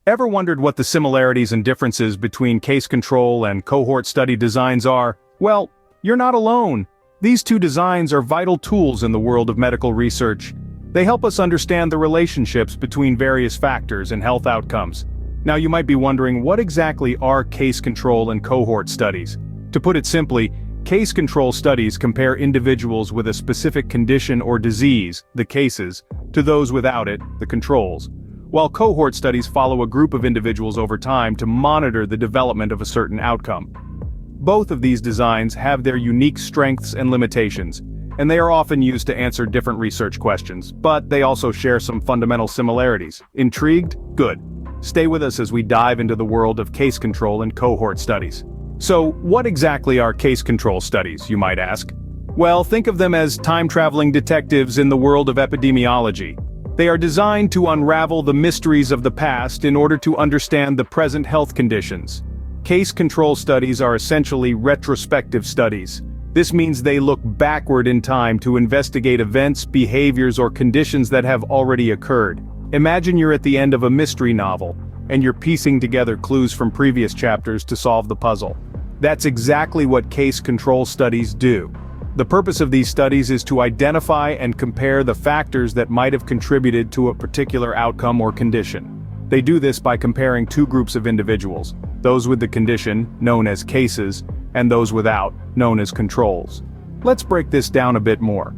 Ever wondered what the similarities and differences between case control and cohort study designs are? Well, you're not alone. These two designs are vital tools in the world of medical research. They help us understand the relationships between various factors and health outcomes. Now you might be wondering, what exactly are case control and cohort studies? To put it simply, case control studies compare individuals with a specific condition or disease, the cases, to those without it, the controls. While cohort studies follow a group of individuals over time to monitor the development of a certain outcome. Both of these designs have their unique strengths and limitations, and they are often used to answer different research questions, but they also share some fundamental similarities. Intrigued? Good. Stay with us as we dive into the world of case control and cohort studies. So, what exactly are case control studies, you might ask? Well, think of them as time-traveling detectives in the world of epidemiology. They are designed to unravel the mysteries of the past in order to understand the present health conditions. Case control studies are essentially retrospective studies. This means they look backward in time to investigate events, behaviors, or conditions that have already occurred. Imagine you're at the end of a mystery novel, and you're piecing together clues from previous chapters to solve the puzzle. That's exactly what case control studies do. The purpose of these studies is to identify and compare the factors that might have contributed to a particular outcome or condition. They do this by comparing two groups of individuals, those with the condition, known as cases, and those without, known as controls. Let's break this down a bit more.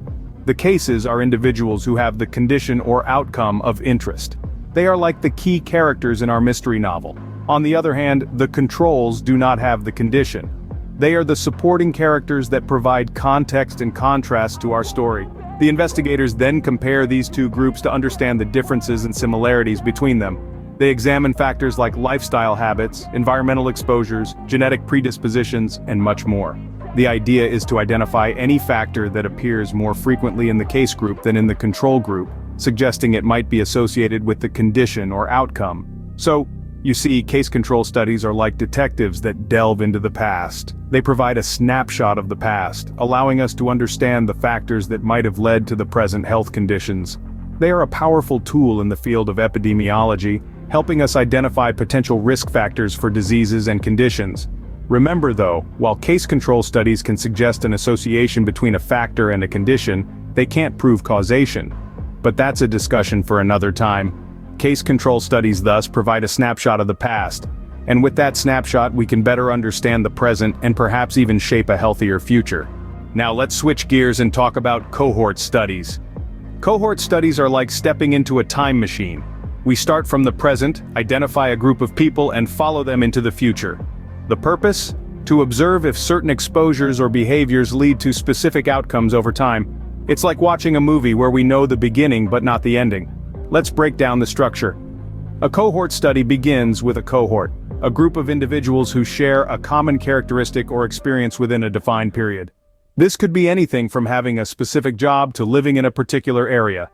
The cases are individuals who have the condition or outcome of interest. They are like the key characters in our mystery novel. On the other hand, the controls do not have the condition. They are the supporting characters that provide context and contrast to our story. The investigators then compare these two groups to understand the differences and similarities between them. They examine factors like lifestyle habits, environmental exposures, genetic predispositions, and much more. The idea is to identify any factor that appears more frequently in the case group than in the control group, suggesting it might be associated with the condition or outcome. So, you see, case control studies are like detectives that delve into the past. They provide a snapshot of the past, allowing us to understand the factors that might have led to the present health conditions. They are a powerful tool in the field of epidemiology, helping us identify potential risk factors for diseases and conditions. Remember though, while case control studies can suggest an association between a factor and a condition, they can't prove causation. But that's a discussion for another time. Case control studies thus provide a snapshot of the past, and with that snapshot we can better understand the present and perhaps even shape a healthier future. Now let's switch gears and talk about cohort studies. Cohort studies are like stepping into a time machine. We start from the present, identify a group of people, and follow them into the future. The purpose? To observe if certain exposures or behaviors lead to specific outcomes over time. It's like watching a movie where we know the beginning but not the ending. Let's break down the structure. A cohort study begins with a cohort, a group of individuals who share a common characteristic or experience within a defined period. This could be anything from having a specific job to living in a particular area.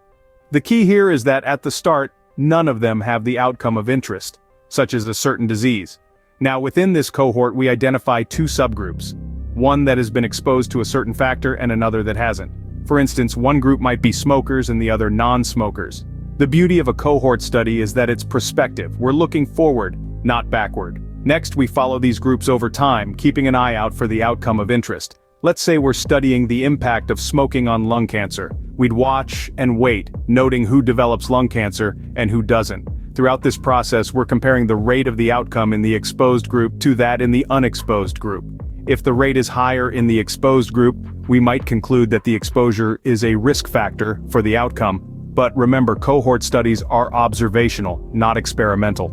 The key here is that at the start, none of them have the outcome of interest, such as a certain disease. Now within this cohort we identify two subgroups, one that has been exposed to a certain factor and another that hasn't. For instance, one group might be smokers and the other non-smokers. The beauty of a cohort study is that it's prospective. We're looking forward, not backward. Next, we follow these groups over time, keeping an eye out for the outcome of interest. Let's say we're studying the impact of smoking on lung cancer. We'd watch and wait, noting who develops lung cancer and who doesn't. Throughout this process, we're comparing the rate of the outcome in the exposed group to that in the unexposed group. If the rate is higher in the exposed group, we might conclude that the exposure is a risk factor for the outcome. But remember, cohort studies are observational, not experimental.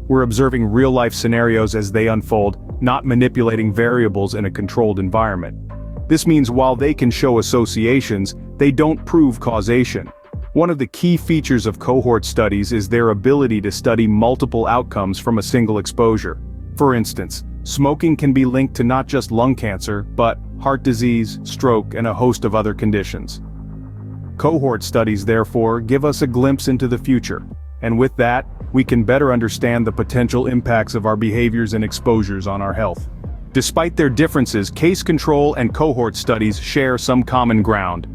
We're observing real-life scenarios as they unfold, not manipulating variables in a controlled environment. This means while they can show associations, they don't prove causation. One of the key features of cohort studies is their ability to study multiple outcomes from a single exposure. For instance, smoking can be linked to not just lung cancer, but heart disease, stroke, and a host of other conditions. Cohort studies, therefore, give us a glimpse into the future, and with that, we can better understand the potential impacts of our behaviors and exposures on our health. Despite their differences, case control and cohort studies share some common ground.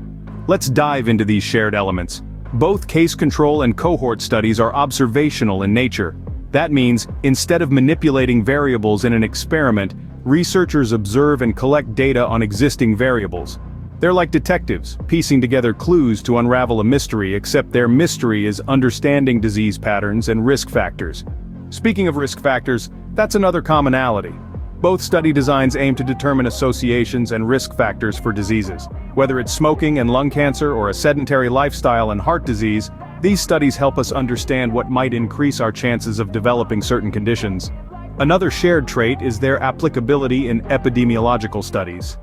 Let's dive into these shared elements. Both case control and cohort studies are observational in nature. That means, instead of manipulating variables in an experiment, researchers observe and collect data on existing variables. They're like detectives, piecing together clues to unravel a mystery, except their mystery is understanding disease patterns and risk factors. Speaking of risk factors, that's another commonality. Both study designs aim to determine associations and risk factors for diseases. Whether it's smoking and lung cancer or a sedentary lifestyle and heart disease, these studies help us understand what might increase our chances of developing certain conditions. Another shared trait is their applicability in epidemiological studies.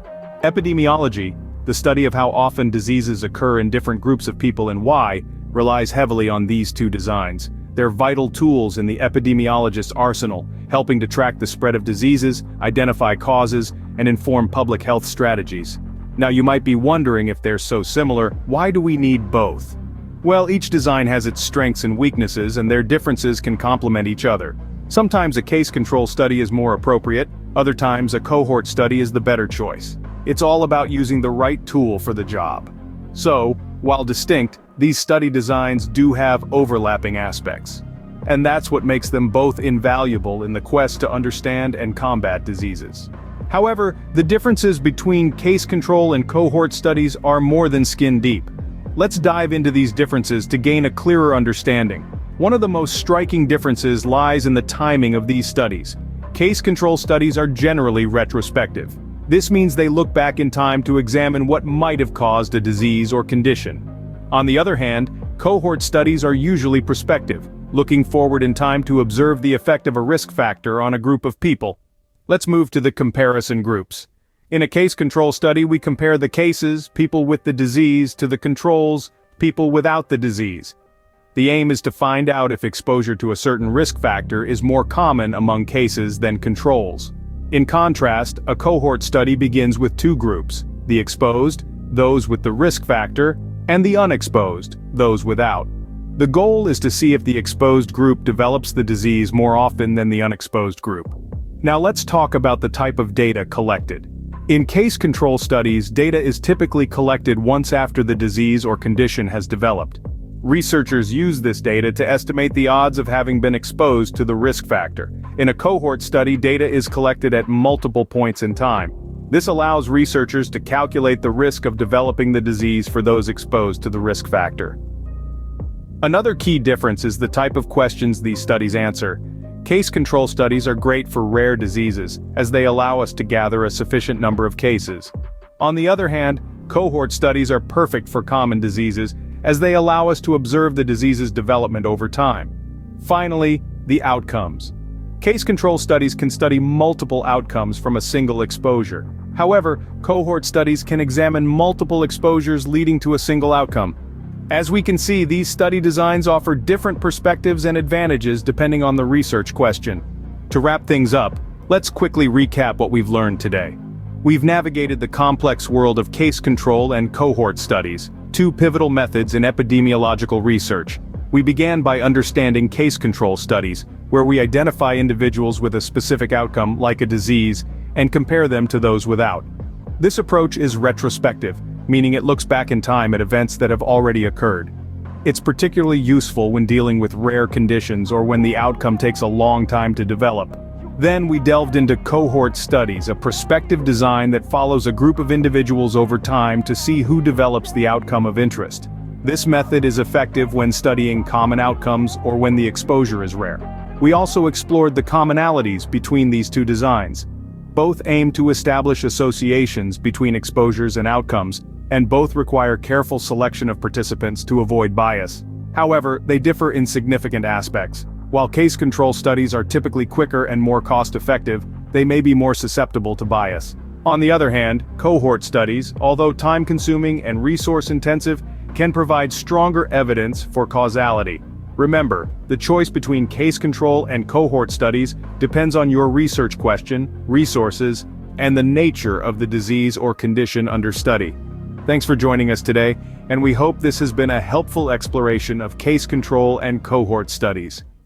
Epidemiology, the study of how often diseases occur in different groups of people and why, relies heavily on these two designs. They're vital tools in the epidemiologist's arsenal, helping to track the spread of diseases, identify causes, and inform public health strategies. Now you might be wondering, if they're so similar, why do we need both? Well, each design has its strengths and weaknesses, and their differences can complement each other. Sometimes a case control study is more appropriate, other times a cohort study is the better choice. It's all about using the right tool for the job. So, while distinct, these study designs do have overlapping aspects. And that's what makes them both invaluable in the quest to understand and combat diseases. However, the differences between case control and cohort studies are more than skin deep. Let's dive into these differences to gain a clearer understanding. One of the most striking differences lies in the timing of these studies. Case control studies are generally retrospective. This means they look back in time to examine what might have caused a disease or condition. On the other hand, cohort studies are usually prospective, looking forward in time to observe the effect of a risk factor on a group of people. Let's move to the comparison groups. In a case control study, we compare the cases, people with the disease, to the controls, people without the disease. The aim is to find out if exposure to a certain risk factor is more common among cases than controls. In contrast, a cohort study begins with two groups: the exposed, those with the risk factor, and the unexposed, those without. The goal is to see if the exposed group develops the disease more often than the unexposed group. Now let's talk about the type of data collected. In case control studies, data is typically collected once after the disease or condition has developed. Researchers use this data to estimate the odds of having been exposed to the risk factor. In a cohort study, data is collected at multiple points in time. This allows researchers to calculate the risk of developing the disease for those exposed to the risk factor. Another key difference is the type of questions these studies answer. Case control studies are great for rare diseases, as they allow us to gather a sufficient number of cases. On the other hand, cohort studies are perfect for common diseases, as they allow us to observe the disease's development over time. Finally, the outcomes. Case control studies can study multiple outcomes from a single exposure. However, cohort studies can examine multiple exposures leading to a single outcome. As we can see, these study designs offer different perspectives and advantages depending on the research question. To wrap things up, let's quickly recap what we've learned today. We've navigated the complex world of case control and cohort studies, two pivotal methods in epidemiological research. We began by understanding case control studies, where we identify individuals with a specific outcome, like a disease, and compare them to those without. This approach is retrospective, meaning it looks back in time at events that have already occurred. It's particularly useful when dealing with rare conditions or when the outcome takes a long time to develop. Then we delved into cohort studies, a prospective design that follows a group of individuals over time to see who develops the outcome of interest. This method is effective when studying common outcomes or when the exposure is rare. We also explored the commonalities between these two designs. Both aim to establish associations between exposures and outcomes, and both require careful selection of participants to avoid bias. However, they differ in significant aspects. While case control studies are typically quicker and more cost-effective, they may be more susceptible to bias. On the other hand, cohort studies, although time-consuming and resource-intensive, can provide stronger evidence for causality. Remember, the choice between case control and cohort studies depends on your research question, resources, and the nature of the disease or condition under study. Thanks for joining us today, and we hope this has been a helpful exploration of case control and cohort studies.